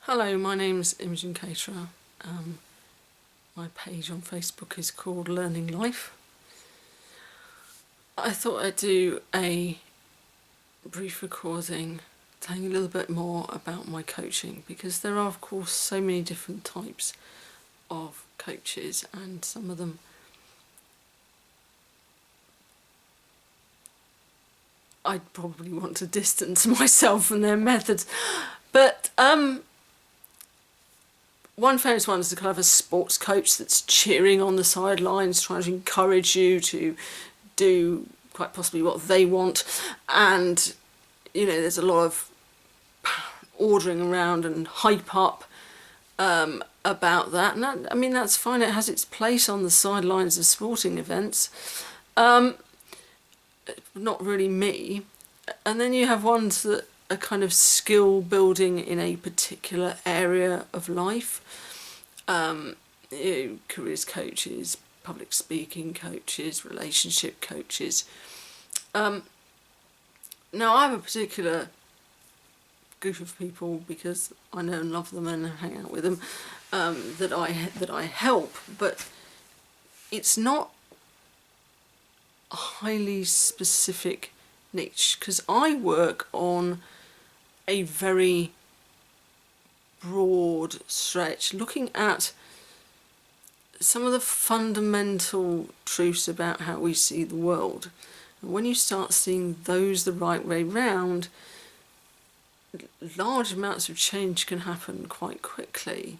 Hello, my name's Imogen Caterer. My page on Facebook is called Learning Life. I thought I'd do a brief recording telling you a little bit more about my coaching, because there are of course so many different types of coaches, and some of them I'd probably want to distance myself from their methods. But one famous one is the kind of a sports coach that's cheering on the sidelines, trying to encourage you to do quite possibly what they want. And, you know, there's a lot of ordering around and hype up about that. And that, I mean, that's fine. It has its place on the sidelines of sporting events. Not really me. And then you have ones that are kind of skill building in a particular area of life. Careers coaches, public speaking coaches, relationship coaches. Now I have a particular group of people, because I know and love them and hang out with them, that I help, but it's not a highly specific niche, because I work on a very broad stretch, looking at some of the fundamental truths about how we see the world. And when you start seeing those the right way round, large amounts of change can happen quite quickly,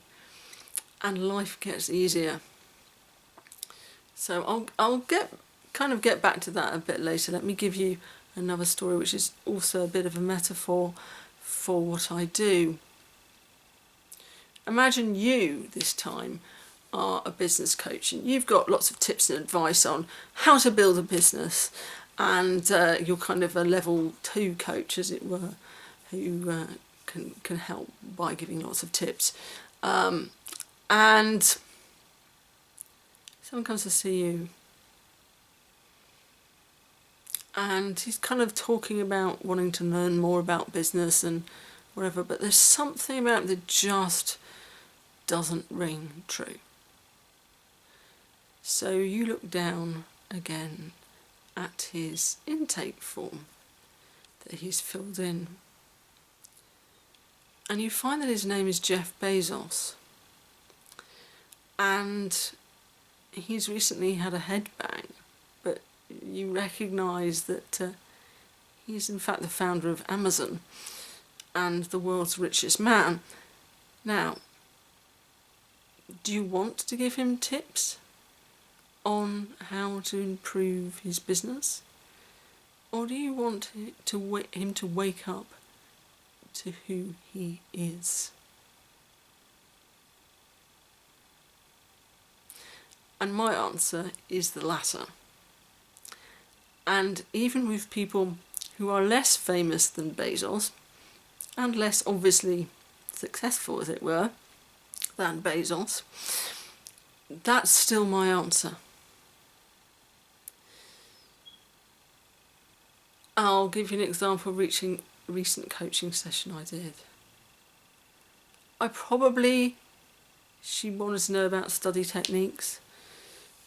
and life gets easier. So I'll get back to that a bit later. Let me give you another story, which is also a bit of a metaphor for what I do. Imagine you, this time, are a business coach, and you've got lots of tips and advice on how to build a business, and you're kind of a level 2 coach, as it were, who can help by giving lots of tips. And someone comes to see you, and he's kind of talking about wanting to learn more about business and whatever, but there's something about it that just doesn't ring true. So you look down again at his intake form that he's filled in, and you find that his name is Jeff Bezos, and he's recently had a head bang, but you recognise that he's in fact the founder of Amazon and the world's richest man. Now, do you want to give him tips on how to improve his business? Or do you want him to wake up to who he is? And my answer is the latter. And even with people who are less famous than Bezos, and less obviously successful, as it were, than Bezos, that's still my answer. I'll give you an example of a recent coaching session I did. She wanted to know about study techniques.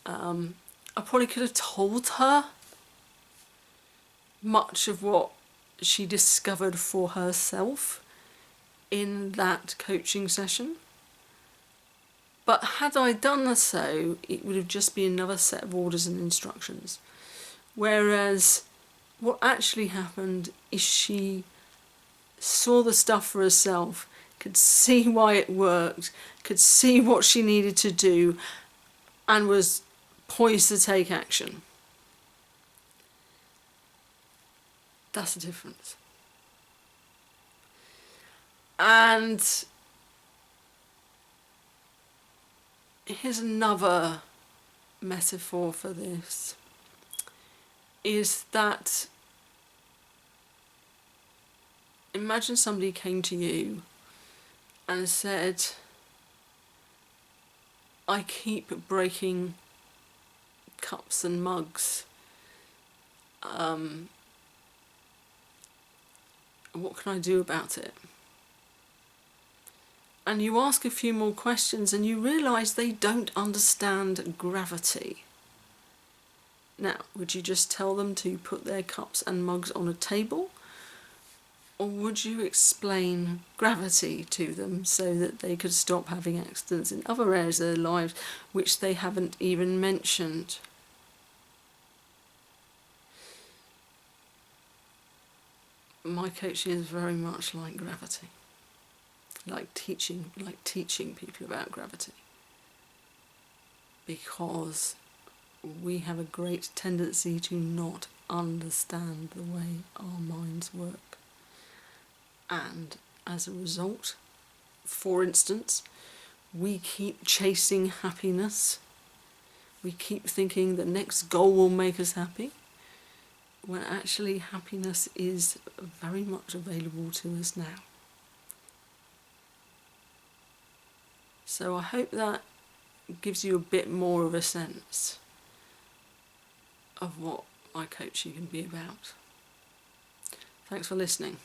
I probably could have told her much of what she discovered for herself in that coaching session. But had I done so, it would have just been another set of orders and instructions. Whereas what actually happened is she saw the stuff for herself, could see why it worked, could see what she needed to do, and was poised to take action. That's the difference. And here's another metaphor for this, is that imagine somebody came to you and said, I keep breaking cups and mugs. What can I do about it? and you ask a few more questions and you realise they don't understand gravity. Now, would you just tell them to put their cups and mugs on a table? Or would you explain gravity to them so that they could stop having accidents in other areas of their lives which they haven't even mentioned? My coaching is very much like gravity, like teaching people about gravity, because we have a great tendency to not understand the way our minds work. And as a result, for instance, we keep chasing happiness. We keep thinking the next goal will make us happy, when actually happiness is very much available to us now. So I hope that gives you a bit more of a sense of what my coaching can be about. Thanks for listening.